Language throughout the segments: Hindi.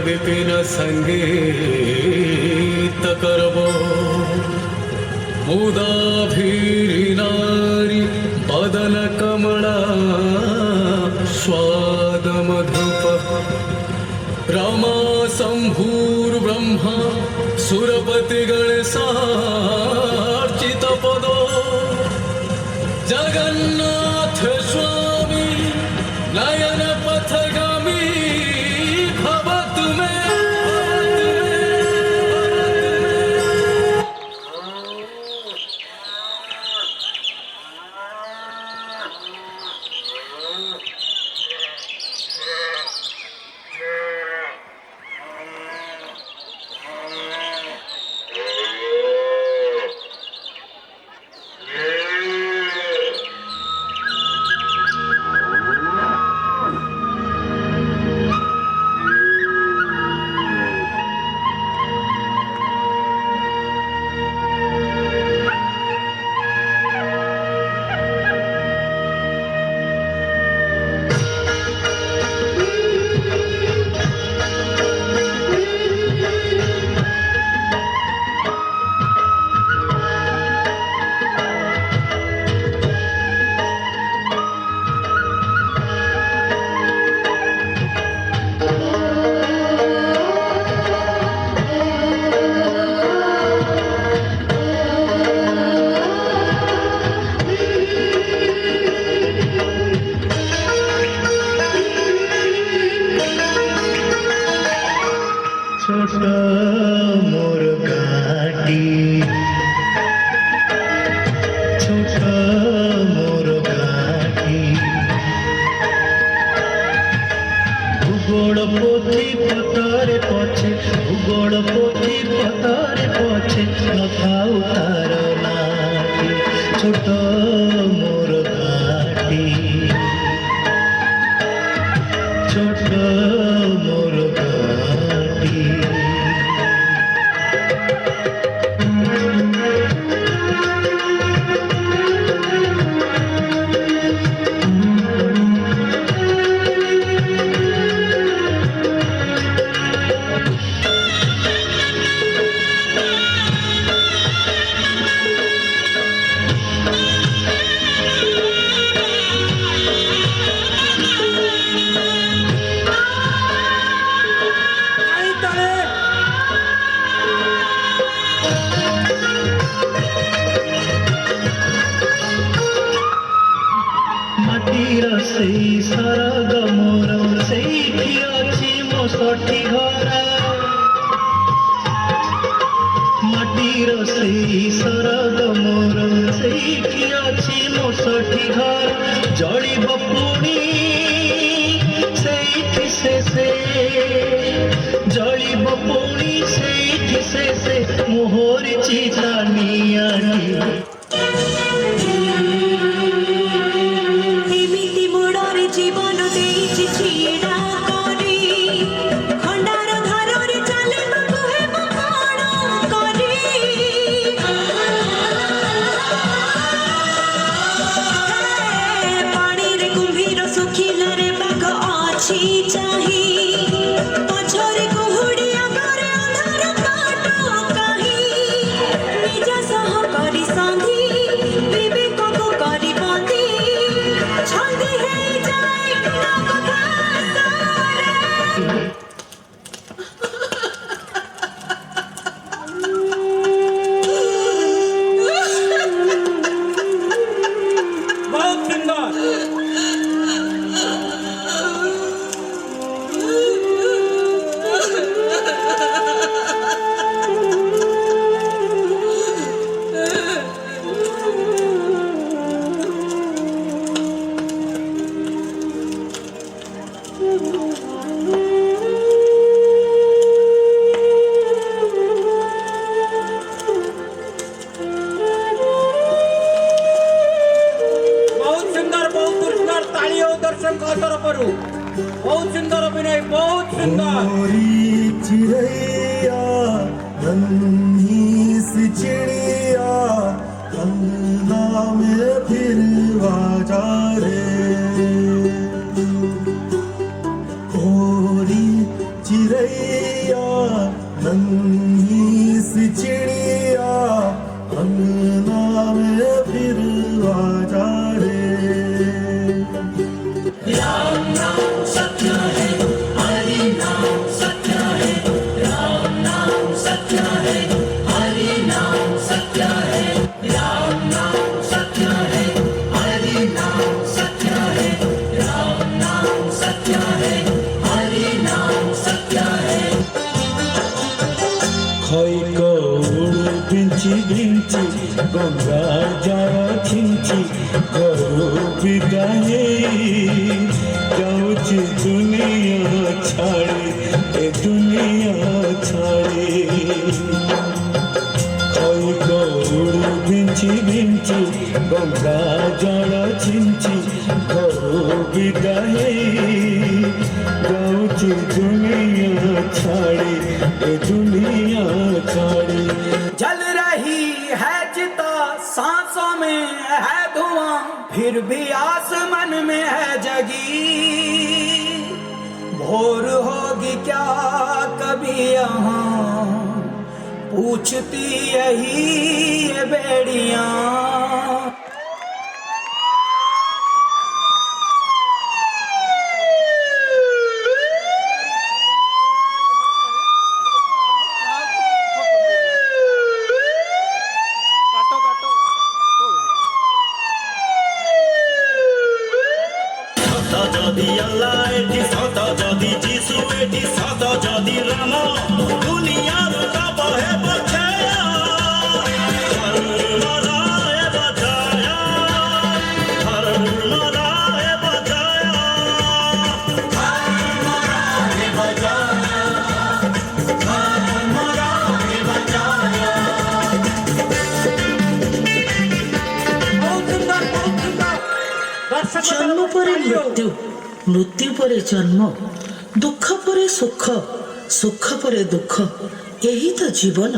विपिन संगीत करबो मुदा भीरी नारी बदन कमला स्वाद मधुप रमा शंभुर्ब्रह्मा सुरपति गणेशार्चित पदो जगन्नाथ स्वामी नयन पथगामी भवत में मोर घाटी छोट मोर घाटी भूगोल पोथी पतरे पछे भूगोल पोथी पतरे पछे नथाउ तार नाटी छोट मोर घाटी छोट मोर घाटी माटीर से सरग मोर से अच्छी मो सठी घर माटीर से सरग मोर से अच्छी मो सठी घर जड़ब पुणी से जड़ब पुणी से मोहर चिता नियानी जीवन देइछि छीड़ा करी खंडार धारे चले हे मण करी पानी रे कुंभीर सुखिला रे बाघ अछि चाही पछरे कुहुडी आगरे अंधार काट काही निज सह करी संधी विवेक को करी बंदी छंदी है दर्शन तरफरु बहुत सुंदर अभिनय बहुत सुंदर चिड़ैया नन्ही सी चिड़िया अंगना में फिर बाजा रे चिड़ैया नन्ही सी चिड़िया अंगना में फिर आ जा रे। गंगा जल छिंची घरू बिगाहे जाऊची दुनिया छाड़ी ए दुनिया छाड़ी कोई गौड़ बिंची बिंची गंगा जल छिंची घरू बिगाहे जाऊची दुनिया छाड़ी ए दुनिया छाड़ी। जल रही है चिता सांसों में है धुआं फिर भी आसमान में है जगी। भोर होगी क्या कभी यहाँ पूछती यही ये बेड़ियां। যদি আল্লাহ এটি সত যদি যিশু এটি সত যদি রাম দুনিয়ার কাবহে বছায়া হর মরায়ে বছায়া হর মরায়ে বছায়া হর মরায়ে বছায়া হর মরায়ে বছায়া। জন্ম পরে মৃত্যু, মৃত্যু পরে জন্ম, দুঃখ পরে সুখ, সুখ পরে দুঃখ, ଏହି ତ ଜୀବନ।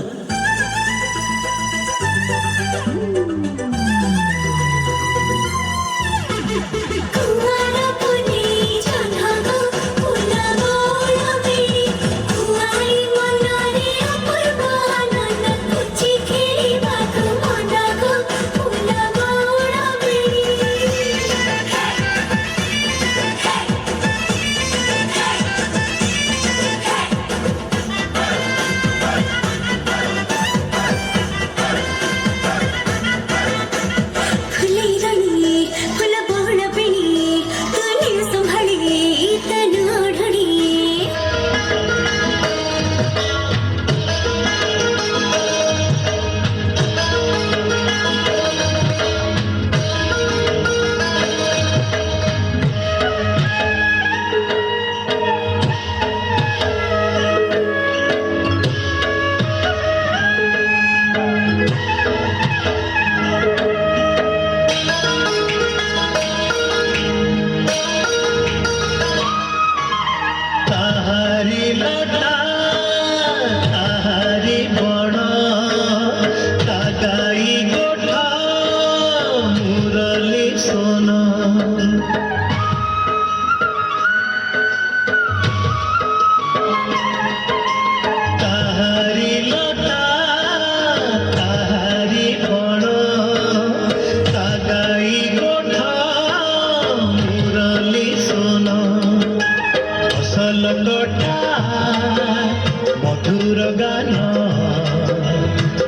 मधुर गान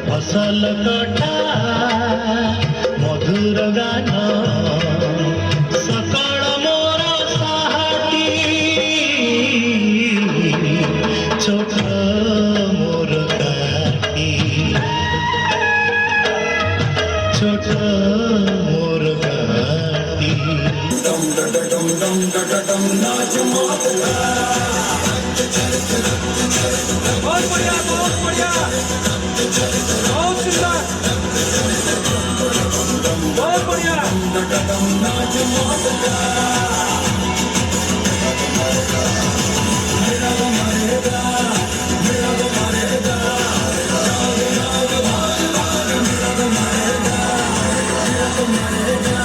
फसल कटा मधुर गान सकल मोर साहाटी छोट मोर काटी छोट मोर काटी डम डम डम डम नाच मौत का। बहुत बढ़िया बहुत बढ़िया बहुत सुंदर बहुत बढ़िया। नाच मौत का मेरा वो मरेगा मेरा वो मरेगा मेरा वो मरेगा मेरा वो मरेगा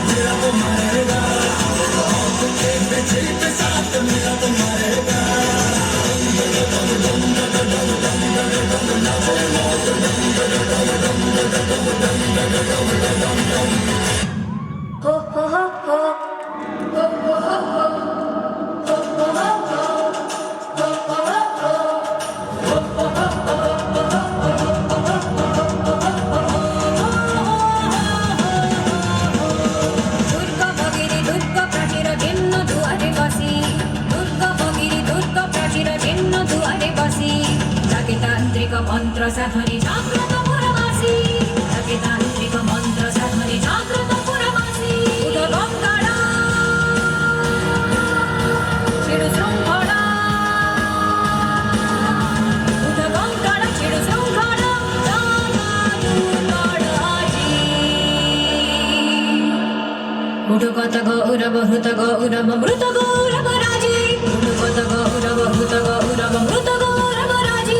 मेरा वो मरेगा एक पीछे के साथ मेरा वो मरेगा। তান্ত্রিক মন্ত্র সাধনে জাগ্রত পুরবাসী তাকে তান্ত্রিক মন্ত্র সাধনে জাগ্রত পুরবাসী উঠো গঙ্গাড়া ছেড়ো শৃঙ্খলা উঠো গঙ্গাড়া ছেড়ো শৃঙ্খলা উঠো কত গৌরব হৃত গৌরব মৃত গৌরব রাজি উঠো কত গৌরব হৃত গৌরব মৃত গৌরব রাজি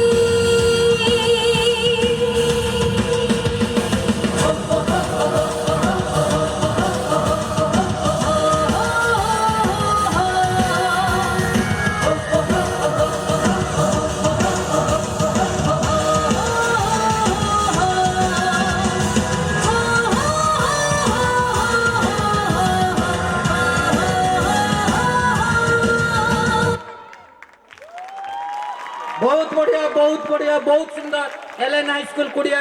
बहुत बढ़िया बहुत सुंदर एलएन हाई स्कूल कुड़िया